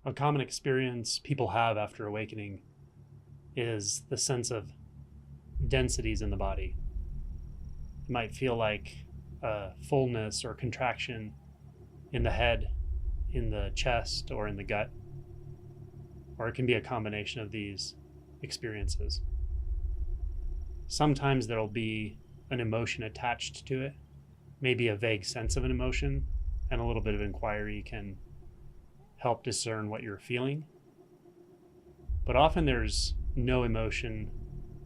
A common experience people have after awakening is the sense of densities in the body. It might feel like a fullness or contraction in the head, in the chest, or in the gut, or it can be a combination of these experiences. Sometimes there'll be an emotion attached to it, maybe a vague sense of an emotion, and a little bit of inquiry can help discern what you're feeling. But often there's no emotion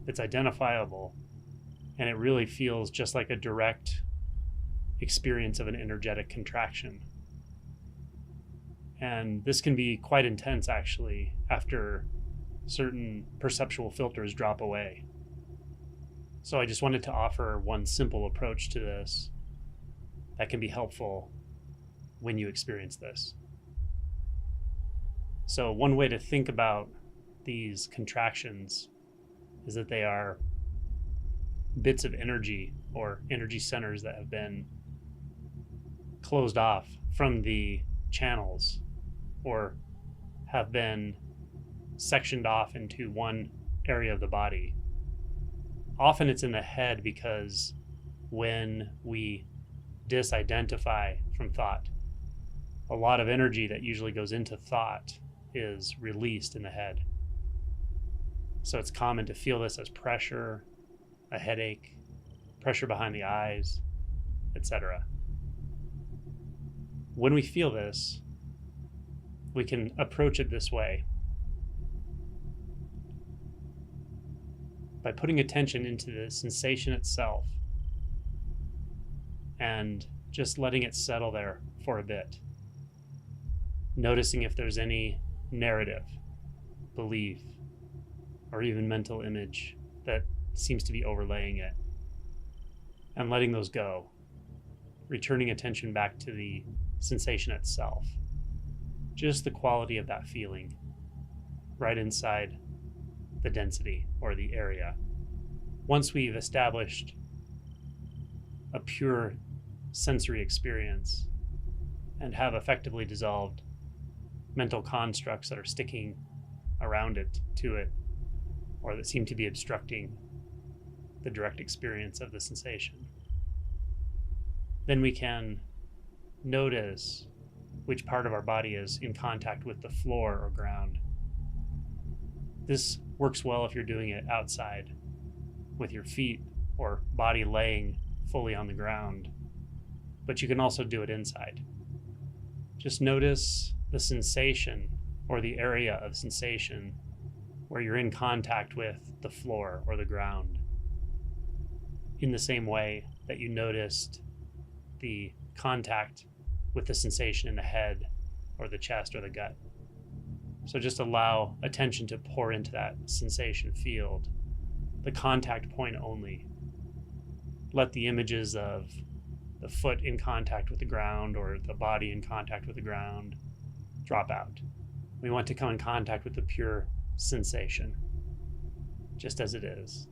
that's identifiable, and it really feels just like a direct experience of an energetic contraction. And this can be quite intense, actually, after certain perceptual filters drop away. So I just wanted to offer one simple approach to this that can be helpful when you experience this. So one way to think about these contractions is that they are bits of energy or energy centers that have been closed off from the channels or have been sectioned off into one area of the body. Often it's in the head because when we disidentify from thought, a lot of energy that usually goes into thought is released in the head. So it's common to feel this as pressure, a headache, pressure behind the eyes, etc. When we feel this, we can approach it this way. By putting attention into the sensation itself and just letting it settle there for a bit. Noticing if there's any narrative, belief, or even mental image that seems to be overlaying it, and letting those go, returning attention back to the sensation itself, just the quality of that feeling right inside the density or the area. Once we've established a pure sensory experience and have effectively dissolved mental constructs that are sticking around it, to it, or that seem to be obstructing the direct experience of the sensation, then we can notice which part of our body is in contact with the floor or ground. This works well if you're doing it outside with your feet or body laying fully on the ground, but you can also do it inside. Just notice the sensation or the area of sensation where you're in contact with the floor or the ground, in the same way that you noticed the contact with the sensation in the head or the chest or the gut. So just allow attention to pour into that sensation field, the contact point only. Let the images of the foot in contact with the ground or the body in contact with the ground drop out. We want to come in contact with the pure sensation, just as it is.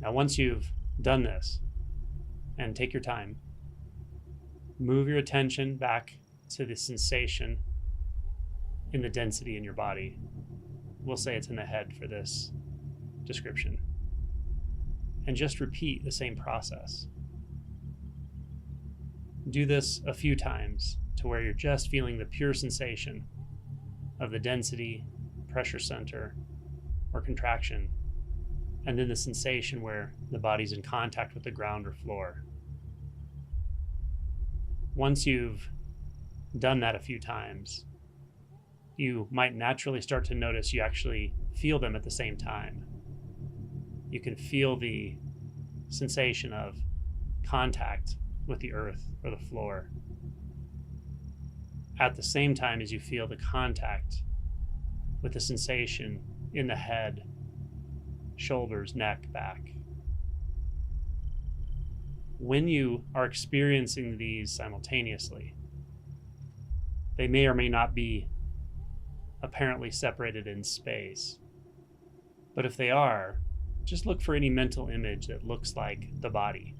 Now, once you've done this, and take your time, move your attention back to the sensation in the density in your body. We'll say it's in the head for this description. And just repeat the same process. Do this a few times to where you're just feeling the pure sensation of the density, pressure center, or contraction, and then the sensation where the body's in contact with the ground or floor. Once you've done that a few times, you might naturally start to notice you actually feel them at the same time. You can feel the sensation of contact with the earth or the floor at the same time as you feel the contact with the sensation in the head, shoulders, neck, back. When you are experiencing these simultaneously, they may or may not be apparently separated in space. But if they are, just look for any mental image that looks like the body,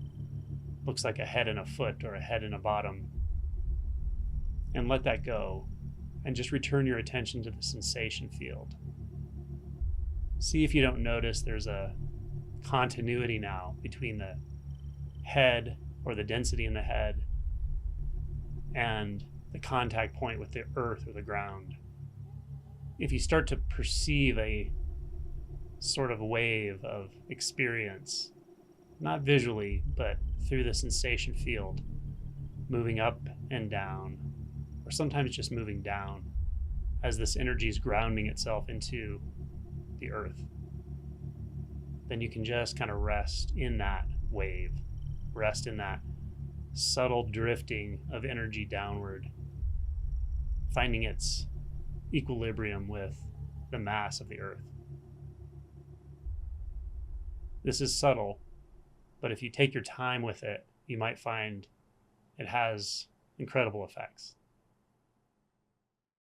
looks like a head and a foot or a head and a bottom, and let that go, and just return your attention to the sensation field. See if you don't notice there's a continuity now between the head, or the density in the head, and the contact point with the earth or the ground. If you start to perceive a sort of wave of experience, not visually, but through the sensation field, moving up and down, or sometimes just moving down as this energy is grounding itself into the earth, then you can just kind of rest in that wave, rest in that subtle drifting of energy downward, finding its equilibrium with the mass of the earth. This is subtle, but if you take your time with it, you might find it has incredible effects.